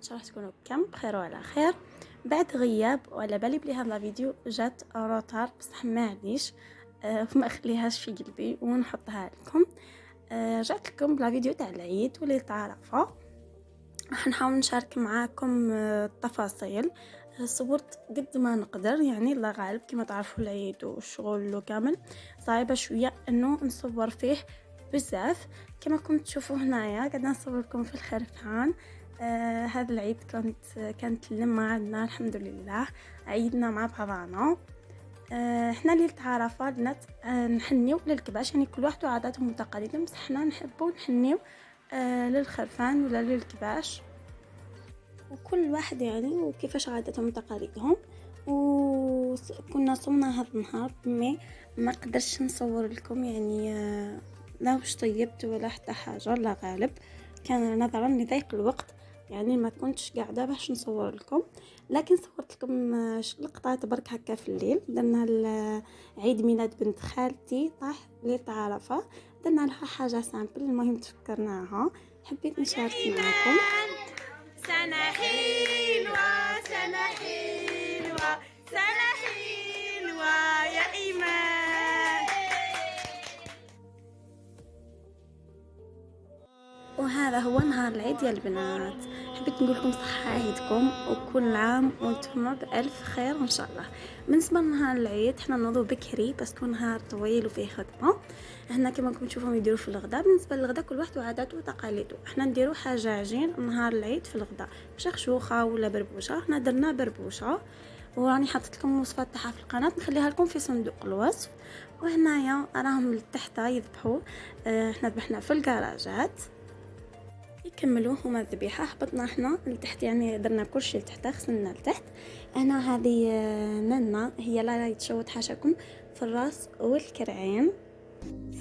ان شاء الله تكونوا كم بخير وعلى خير. بعد غياب وعلى بالي بلي هذا الفيديو جات روتار بصح ما عنديش ما اخليهاش في قلبي ونحطها لكم. رجعت لكم بلا فيديو تاع العيد وليلة عرفة. راح نحاول نشارك معاكم التفاصيل. صورت قد ما نقدر، يعني الله غالب كما تعرفوا العيد والشغل وكامل صعيبة شوية انه نصور فيه بزاف. كما كنت تشوفوا هنايا قاعده نصور لكم في الخرفان. هذا العيد كانت اللمة عندنا الحمد لله، عيدنا مع بعضنا. احنا ليلة عرفة البنات نحنيو للكباش، يعني كل واحد وعاداتهم وتقاليدهم، بس احنا نحبوا نحنيو للخرفان ولا للكباش، وكل واحد يعني وكيفاش عاداتهم وتقاليدهم. وكنا صمنا هذا النهار ما قدرش نصور لكم، يعني لا وش طيبت ولا حتى حاجة، لا غالب كان نظرا لضيق الوقت، يعني ما كنتش قاعدة باش نصور لكم. لكن صورت لكم لقطات برك هكا في الليل. درنا عيد ميلاد بنت خالتي طاح ليلة عرفة، درنا لها حاجة سامبل، المهم تفكرناها حبيت نشارك معكم. سنة حلوة سنة حلوة سنة حلوة يا إيمان. وهذا هو نهار العيد يا البنات. حبيت نقول لكم صحة عيدكم وكل عام وانتم بألف خير ان شاء الله. بالنسبه لنهار العيد احنا نوضو بكري بس هو نهار طويل وفيه خدمه. هنا كما راكم تشوفوا يديروا في الغداء. بالنسبه للغداء كل واحد وعاداته وتقاليده، احنا نديروا حاجه عجين نهار العيد في الغداء، شخشوخه ولا بربوشه. احنا درنا بربوشه وراني حطيت لكم الوصفات تاعها في القناه، نخليها لكم في صندوق الوصف. وهنايا راهم لتحت يذبحوا. احنا ذبحنا في الكراجات يكملوا هما الذبيحه، هبطنا احنا لتحت، يعني درنا كلشي لتحت، غسلنا لتحت. انا هذه ننا هي لا يتشوت حاشاكم في الراس والكرعين.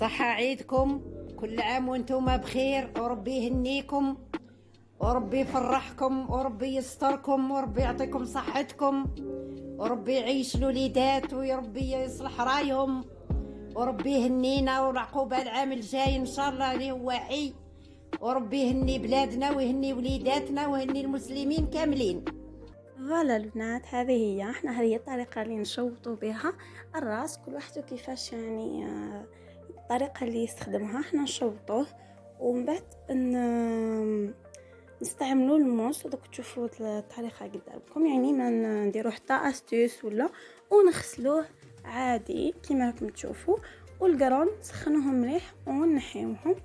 صحة عيدكم، كل عام وانتم بخير، وربي يهنيكم وربي يفرحكم وربي يستركم وربي يعطيكم صحتكم وربي يعيش الوليدات وربي يصلح رايهم وربي يهنينا والعقوبة العام الجاي ان شاء الله اللي هو حي، وربي يهني بلادنا ويهني وليداتنا ويهني المسلمين كاملين. فوالا البنات، هذه هي هذه الطريقه اللي نشوطوا بها الراس، كل واحد كيفاش يعني الطريقه اللي يستخدمها. احنا نشوطوه ومن بعد نستعملوا الموس. ودوك تشوفوا الطريقه قدامكم، يعني ما نديروا حتى استيس ولا، ونغسلوه عادي كما راكم تشوفوا. والقرون نسخنوهم مليح ونحيوهم.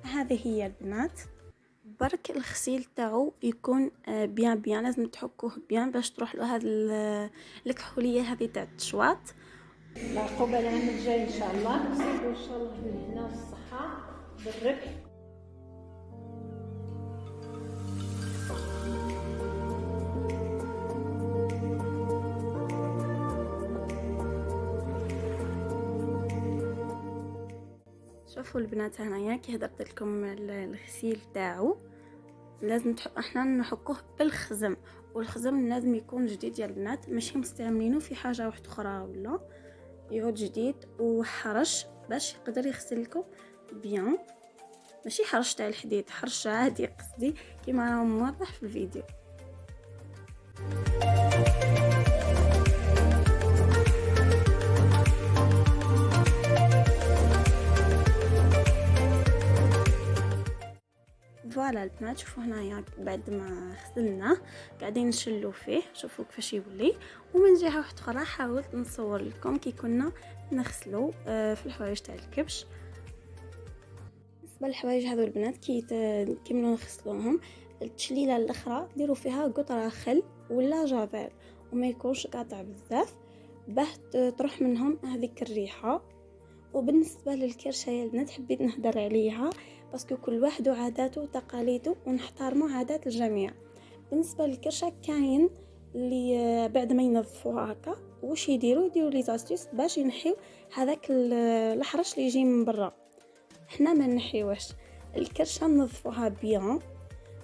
هذه هي البنات. برك الغسيل تاعو يكون بيان لازم تحكوه بيان باش تروح له هذه الكحوليه هذه تاع التشواط. العقوبة العام الجاي ان شاء الله نصيبوا ان شاء الله بالهنا والصحة بالربح. شوفوا البنات هنايا كي هدرت لكم الغسيل تاعو لازم احنا نحكوه بالخزم، والخزم لازم يكون جديد يا البنات، ماشي مستعملينه في حاجه واحده اخرى، ولا يعود جديد وحرش باش يقدر يغسل لكم بيان. ماشي حرش تاع الحديد، حرش عادي قصدي كما راه موضح في الفيديو. فوالا البنات، شوفوا هنايا بعد ما غسلناه قاعدين نشلو فيه، شوفوا كيفاش يولي. ومن جهه واحده اخرى حاولت نصور لكم كي كنا نغسلو في الحوايج تاع الكبش. بالنسبه للحوايج هذو البنات كي نكملوا نغسلوهم، التشليله الاخرى ديروا فيها قطره خل ولا جافيل وما يكونش قاطع بزاف باه تروح منهم هذيك الريحه. وبالنسبه للكرشه يا البنات حبيت نهدر عليها باسكو كل واحد وعاداته وتقاليده ونحترموا عادات الجميع. بالنسبه للكرشه كاين اللي بعد ما ينظفوها هكا واش يديروا لي زاستيس باش ينحيو هذاك الحرش اللي يجي من برا. احنا ما نحيوش الكرشه، ننظفوها بيان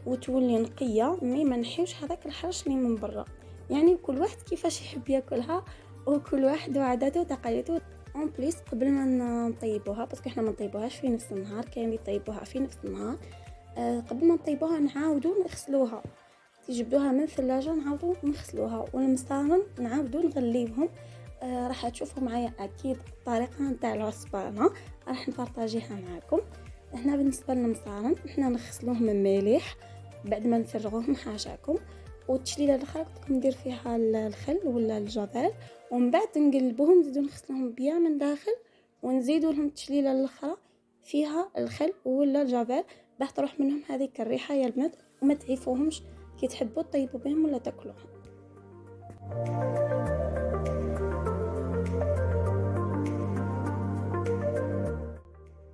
وتولي نقيه، ما نحيوش هذاك الحرش اللي من برا. يعني كل واحد كيفاش يحب ياكلها وكل واحد وعاداته وتقاليده. اون بليس قبل ما نطيبوها باسكو احنا ما نطيبوهاش في نفس النهار، كاين اللي يطيبوها في نفس النهار. قبل ما نطيبوها نعاودو نغسلوها تجبدوها من الثلاجة نعاودو نغسلوها، والمصارن نعاودو نغليوهم. راح تشوفوا معايا اكيد الطريقه نتاع العصبانه راح نبارطاجيها معكم. هنا بالنسبه للمصارن حنا نغسلوهم من مليح بعد ما نفرغوهم حاشاكم، والتشليله الاخرى قلت لكم ندير فيها الخل ولا الجافيل، ومن بعد نقلبوهم نزيدو نغسلوهم بيان من داخل، ونزيدو لهم التشليله الاخرى فيها الخل ولا الجافيل باش تروح منهم هذيك الريحه يا البنات، وما تعيفوهمش كي تحبوا طيبوا بهم ولا تاكلوهم.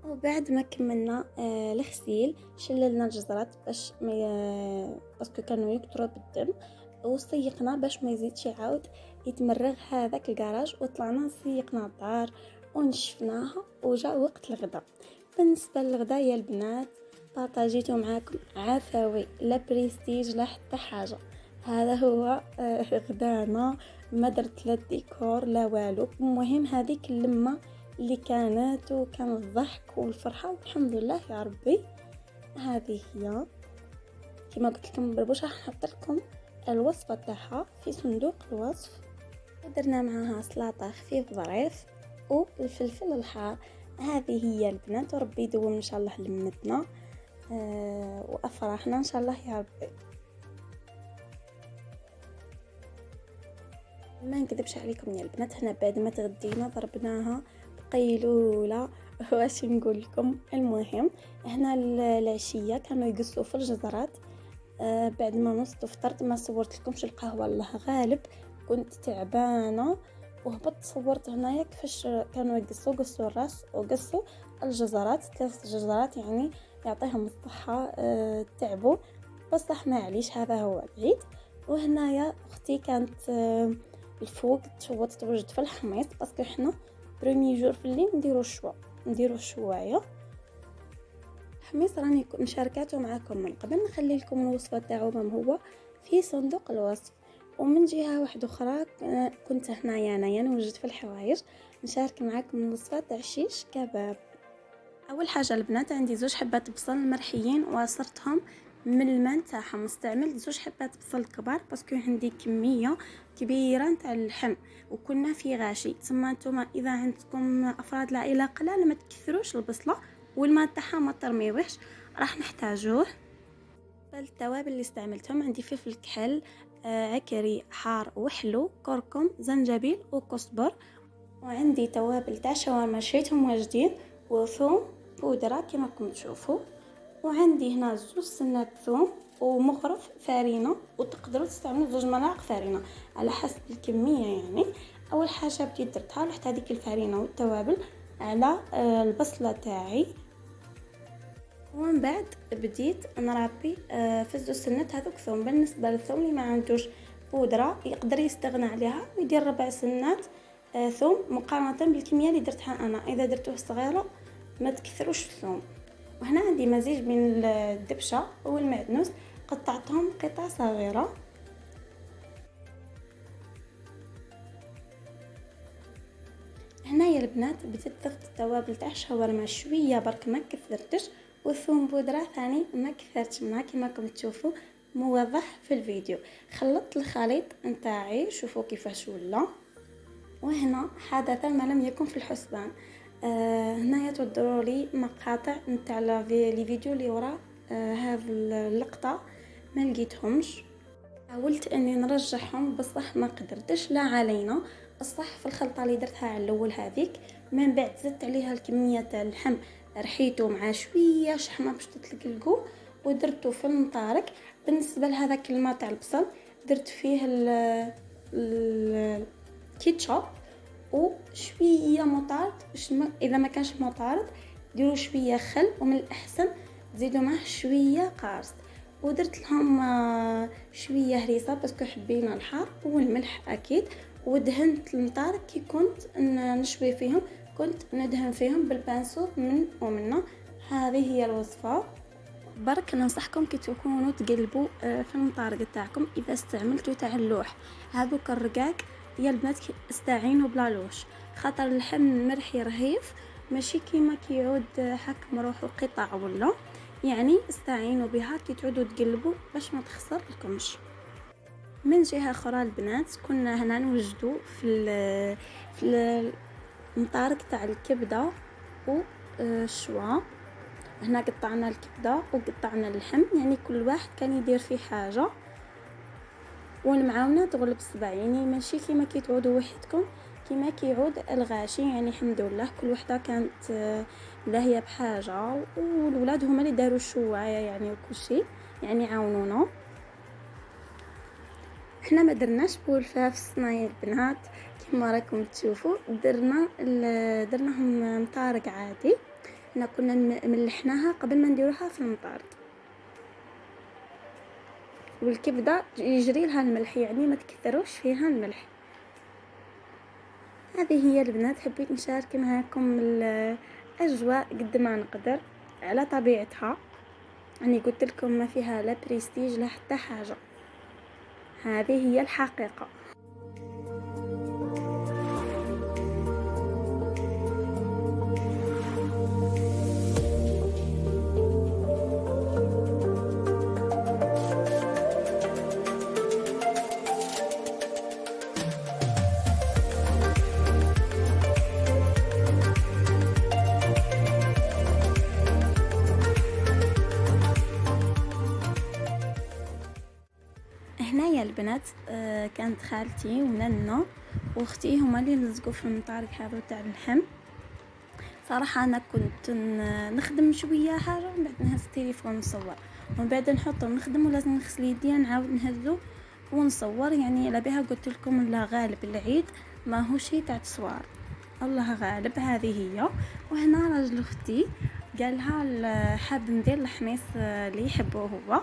وبعد ما كملنا الغسيل شللنا الجزرات باش ما باسكو كانوا يكثروا بالدم، وسيقنا باش ما يزيدش يعاود يتمرغ هذاك الكراج، وطلعنا سيقنا الدار ونشفناها وجاء وقت الغداء. بالنسبه للغداء يا البنات بارطاجيته معاكم عفوي لا بريستيج لا حتى حاجه، هذا هو غدانا، ما درت لا ديكور لا والو. المهم هذيك اللمه اللي كانت وكان الضحك والفرحه والحمد لله يا ربي. هذه هي كما قلت لكم بربوش راح نحط لكم الوصفه تاعها في صندوق الوصف. ودرنا معاها سلطه خفيف ظريف والفلفل الحار. هذه هي البنات، وربي يدوم ان شاء الله لمتنا وافراحنا ان شاء الله يا ربي. ما نكذبش عليكم يا البنات، هنا بعد ما تغدينا ضربناها قيلولة واش نقول لكم. المهم هنا العشية كانوا يقصوا في الجزرات. بعد ما نصت وفطرت ما صورت لكمش القهوة الله غالب، كنت تعبانة وهبطت صورت هنايا كيفاش كانوا قصوا الراس وقصوا الجزرات، 3 جزرات يعني يعطيهم الصحة. تعبوا بصح ما عليش، هذا هو العيد. وهنايا اختي كانت الفوق توجد في الحميص باسكو حنا بريمي جور في الليل نديرو الشوايه. الحميص راني مشاركاته معكم من قبل، نخلي لكم الوصفه تاعو هو في صندوق الوصف. ومن جهه واحده اخرى كنت هنايا انايا نوجد في الحوايج نشارك معكم الوصفه تاع شيش كباب. اول حاجه البنات عندي 2 حبات بصل مرحيين وعصرتهم من الماء تاعهم، استعملت 2 حبات بصل كبار باسكو عندي كميه كبيره نتاع اللحم وكنا في غاشي. ثم نتوما اذا عندكم افراد العائله قلال ما تكثروش البصله، والماء تاعها ما ترميوهش راح نحتاجوه. التوابل اللي استعملتهم عندي فلفل كحل، عكري حار وحلو، كركم، زنجبيل وكزبر. وعندي توابل تاع شاورما شريتهم واجدين، وثوم بودره كما راكم تشوفوا. وعندي هنا 2 سنات ثوم ومغرف فارينه، وتقدروا تستعملوا 2 ملاعق فارينه على حسب الكميه يعني. اول حاجه بديت درتها رحت هذيك الفارينه والتوابل على البصله تاعي، ومن بعد بديت نربي في 2 سنات هذوك ثوم. بالنسبه للثوم اللي ما عندوش بودره يقدر يستغنى عليها ويدير 4 سنات ثوم مقارنه بالكميه اللي درتها انا. اذا درتوه صغيره ما تكثروش الثوم. وهنا عندي مزيج بين الدبشه والمعدنوس قطعتهم قطع صغيره. هنا يا البنات بديت ضفت التوابل تاع الشاورما شويه برك ما كثرتش، والثوم بودره ثاني ما كثرتش منها كما راكم تشوفوا موضح في الفيديو. خلطت الخليط نتاعي شوفوا كيفاش ولا. وهنا حدث ما لم يكن في الحسبان. هنايا تدروا لي مقاطع نتاع لي فيديو اللي وراء هذه اللقطه ما لقيتهمش، حاولت اني نرجعهم بصح ما قدرتش. لا علينا الصح في الخلطه اللي درتها على الاول هذيك، من بعد زدت عليها الكميه تاع اللحم رحيته مع شويه شحمه باش تتلقلقوا ودرته في المطارق. بالنسبه لهذاك الماء تاع البصل درت فيه الكيتشوب وشويه مطارد، اذا ما كانش مطارد ديروا شويه خل، ومن الاحسن تزيدوا معه شويه قارص. ودرت لهم شويه هريسه باسكو حبينا الحار والملح اكيد. ودهنت المطارق كي كنت نشوي فيهم كنت ندهن فيهم بالبانسو من ومنه. هذه هي الوصفه. برك ننصحكم كي تكونوا تقلبوا في المطارق تاعكم اذا استعملتوا تاع اللوح هذوك الرقاق يا البنات استعينوا بلا لوش، خاطر اللحم مرحي رهيف ماشي كيما كيعود حكم روحو قطع ولا. يعني استعينوا بها كي تعودوا تقلبوا باش ما تخسر لكمش. من جهه اخرى البنات كنا هنا نوجدوا في المطارق تاع الكبده والشوا. هنا قطعنا الكبده وقطعنا اللحم، يعني كل واحد كان يدير فيه حاجه، والمعاونه تغلب الصبع، يعني ماشي كيما كي تعودوا وحدكم كيما كيعود الغاشي. يعني الحمد لله كل وحده كانت لاهيه بحاجه، والولاد هما اللي داروا الشوايه يعني وكل شيء، يعني عاونونا. احنا ما درناش بولفه في الصنايه البنات كما راكم تشوفوا، درناهم مطارق عادي. حنا كنا ملحناها قبل ما نديروها في المطارق، والكبده يجري لها الملح، يعني ما تكثروش فيها الملح. هذه هي البنات، حبيت نشارك معكم الاجواء قد ما نقدر على طبيعتها. يعني قلت لكم ما فيها لا بريستيج لا حتى حاجه، هذه هي الحقيقه. هنايا البنات كانت خالتي وننا واختي هما اللي لزقوا في المطارق هذا تاع اللحم. صراحه انا كنت نخدم شويه حاجه ومن بعد نهز التليفون نصور، ومن بعد نحط نخدم ولازم نغسل يدي نعاود نهزو ونصور. يعني على بها قلت لكم الله غالب العيد ما هو شيء تاع تصوير، الله غالب. هذه هي. وهنا راجل اختي قالها حاب ندير الحميص اللي يحبه هو،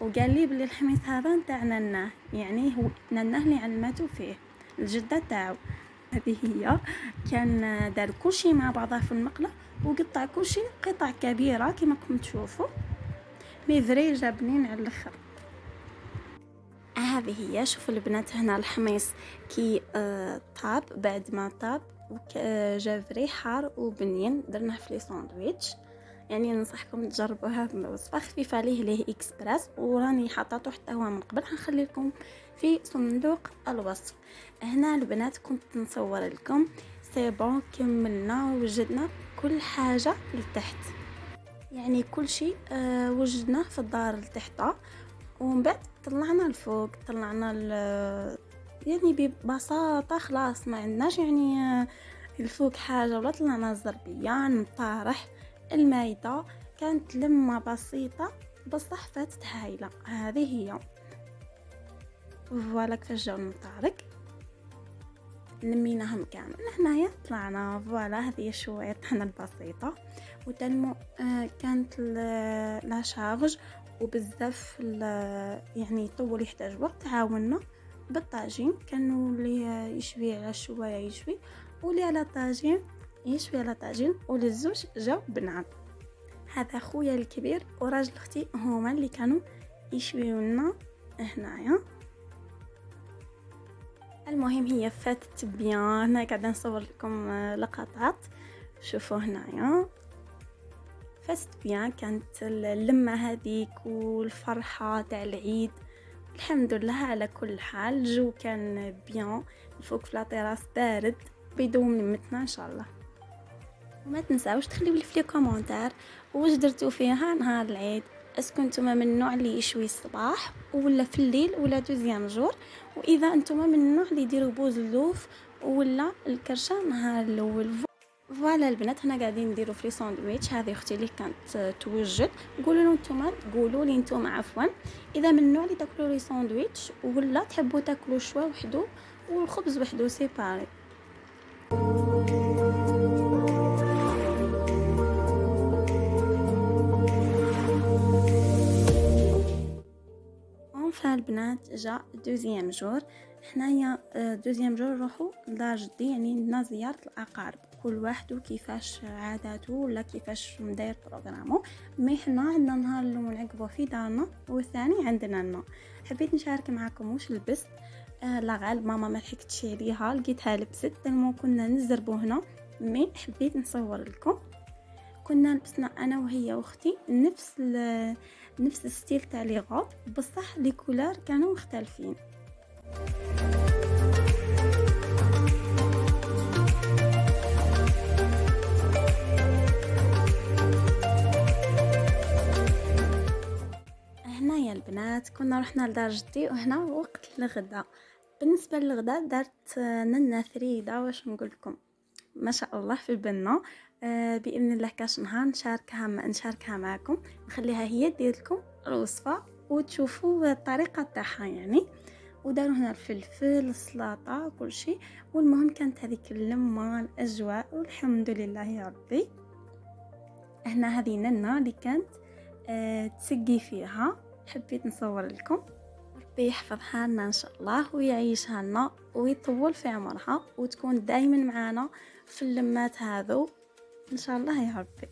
وقال لي بلي الحميص هذا نتاع نناه، يعني هو نناه اللي علمته فيه الجده تاعو. هذه هي. كان دار كل شيء مع بعضه في المقله وقطع كل شيء قطع كبيره كما راكم تشوفوا، مي فري جاب بنين على الاخر. هذه هي. شوفوا البنات هنا الحميص كي طاب، بعد ما طاب جا فري حار وبنين، درناه في لي ساندويتش. يعني ننصحكم تجربوها بوصفه خفيفه ليه اكسبريس، وراني حطاته حتى هو من قبل، حنخلي لكم في صندوق الوصف. هنا البنات كنت نصور لكم سي بون، كملنا وجدنا كل حاجه لتحت، يعني كل شيء وجدناه في الدار لتحت، ومن بعد طلعنا الفوق، طلعنا يعني ببساطه خلاص ما عندناش يعني الفوق حاجه، ولا طلعنا الزربيان مطارح. المائدة كانت لمة بسيطة بصح فاتت هايلة. هذه هي. فوالا كيفاش جاو المطارق لميناهم كامل. هنايا طلعنا فوالا، هذه شوية طحنة البسيطة. وتنمو كانت لا شارج وبزاف يعني طول يحتاج وقت. تعاوننا بالطاجين، كانوا اللي يشوي على الشوايه يشوي، واللي على طاجين يشوي على طاجين، وللزوج جاو بنات. هذا خويا الكبير وراجل اختي هما اللي كانوا يشويوا لنا هنايا. المهم هي فاتت بيان. انا قاعده نصور لكم لقطات، شوفوا هنايا فاتت بيان. كانت اللمه هذيك والفرحه تاع العيد، الحمد لله على كل حال. الجو كان بيان، الفوق في لاطيراس بارد، بيدوم نمتنا ان شاء الله. وما تنساوش تخليو لي في لي كومونتير واش درتو فيها نهار العيد. اسكو نتوما من النوع اللي يشوي الصباح ولا في الليل ولا دوزيام جور، واذا نتوما من النوع اللي يديروا بوزلوف ولا الكرشه نهار الاول. فوالا البنات هنا قاعدين نديروا فري ساندويتش. هذه اختي اللي كانت توجد. قولوا لي نتوما، قولوا لي نتوما عفوا، اذا من النوع اللي تاكلوا لي ساندويتش ولا تحبوا تاكلوا شوا وحده والخبز وحده سيباري. فالبنات جاء دوزيام جور. حنايا دوزيام جور نروحوا لدار جدي، يعني لنا زيارة الأقارب، كل واحد كيفاش عاداته ولا كيفاش مداير بروغرامو. مي حنا عندنا نهار الاول نعقبوا في دارنا والثاني عندنا لنا. حبيت نشارك معكم واش لبست. لا غالب ماما ما لحقتش عليها، لقيتها لبست تما كنا نزربوا هنا، مي حبيت نصور لكم. كنا لبسنا انا وهي واختي نفس الستيل تاع لي غوب، بصح لي كولار كانوا مختلفين. هنا يا البنات كنا رحنا لدار جدي، وهنا وقت الغداء. بالنسبه للغداء دارت لنا ثريده، واش نقول لكم، ما شاء الله في البنه. باذن الله كاش نهار نشاركها معكم، نخليها هي دير لكم الوصفه وتشوفوا الطريقه تاعها يعني. وداروا هنا الفلفل، السلطه، كل شيء. والمهم كانت هذيك اللمه، الاجواء، والحمد لله يا ربي. هنا هذه ننا اللي كانت تسقي فيها، حبيت نصور لكم. ربي يحفظها لنا ان شاء الله ويعيشها لنا ويطول في عمرها، وتكون دائما معانا في اللمات هذو ان شاء الله يا ربي.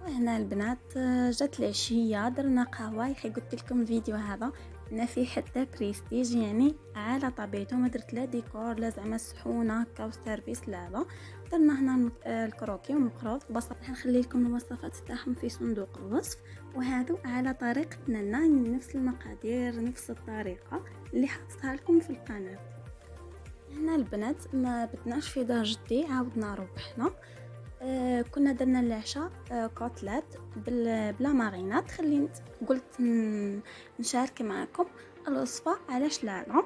هنا البنات جات العشيه، درنا قهوه. يحي قلت لكم الفيديو هذا ما فيه حتى بريستيج، يعني على طبيعته، ما درت لا ديكور لا زعما صحونه هكا وسيرفيس، لا درنا هنا الكروكي ومقروض بصل. نخلي لكم الوصفات تاعهم في صندوق الوصف، وهذا على طريقه ننا، نفس المقادير نفس الطريقه اللي حطيتها لكم في القناه. هنا البنات ما بدناش في دار جدي، عاودنا روحنا. كنا درنا العشاء كوتلات بلا مارينات. خليت قلت نشارك معكم الوصفه، علاش لا.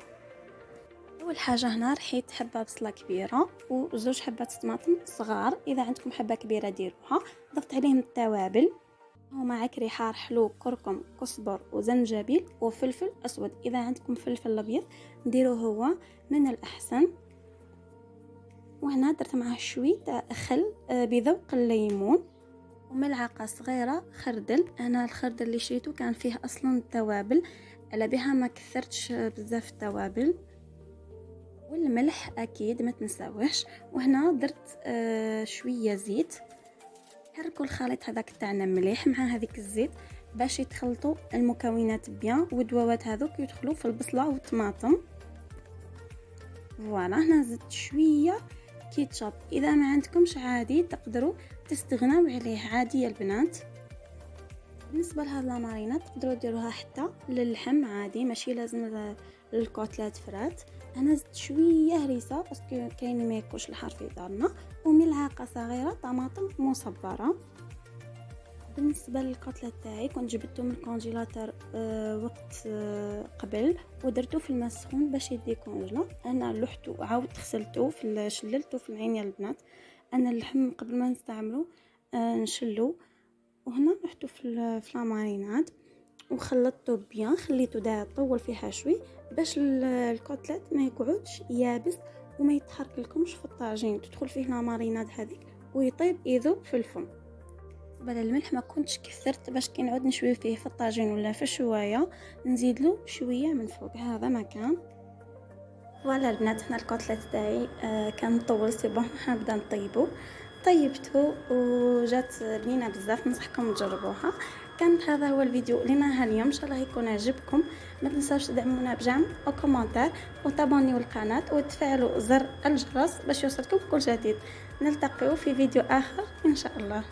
اول حاجه هنا رحيت حبه بصله كبيره وزوج حبات طماطم صغار، اذا عندكم حبه كبيره ديروها. ضفت عليهم التوابل، ومعك ريحان، حلو، كركم، كزبر، وزنجبيل، وفلفل اسود. اذا عندكم فلفل ابيض ديروه هو من الاحسن. وهنا درت معاه شويه خل بذوق الليمون، وملعقه صغيره خردل. انا الخردل اللي شريته كان فيه اصلا التوابل، على بها ما كثرتش بزاف التوابل. والملح اكيد ما تنساوهش. وهنا درت شويه زيت. حركوا الخليط هذاك تاعنا مليح مع هذيك الزيت باش يتخلطوا المكونات بيان، والدواوات هذوك يدخلوا في البصله والطماطم. فوالا هنا زدت شويه كيتشاب، اذا ما عندكمش عادي تقدروا تستغنوا عليه عادي يا البنات. بالنسبه لهاد لامارينات تقدروا ديروها حتى للحم عادي، ماشي لازم للكوتلات فرات. انا زدت شويه هريسه باسكو كاين ما ياكلش الحار في دارنا، وملعقه صغيره طماطم مصبره. بالنسبه للكوتلات تاعي كنت جبته من الكونجيلاتور وقت قبل، ودرته في الماء السخون باش يديكونجلا. انا لحته وعاودت غسلته شللته في العين يا البنات. انا اللحم قبل ما نستعمله نشلو، وهنا رحته في لاماريناد وخلطته بيان، خليته دا طول فيها شوي باش الكوتلات ما يقعدش يابس وما يتحرك لكمش في الطاجين. تدخل فيه لاماريناد هذيك ويطيب يذوب في الفم. بالنسبه للملح ما كنتش كثرت باش كي نعود نشوي فيه في الطاجين ولا في الشوايه نزيد له شويه من فوق، هذا مكان. فوالا البنات هنا الكوتلات تاعي كان طول سي بون، نبدا نطيبو. طيبته وجات بنينه بزاف، ننصحكم تجربوها. كان هذا هو الفيديو لنا اليوم، ان شاء الله يكون عجبكم. ما تنساوش تدعمونا بجيم او كومنتار، وتابونيو القناه، وتفعلوا زر الجرس باش يوصلكم كل جديد. نلتقي في فيديو اخر ان شاء الله.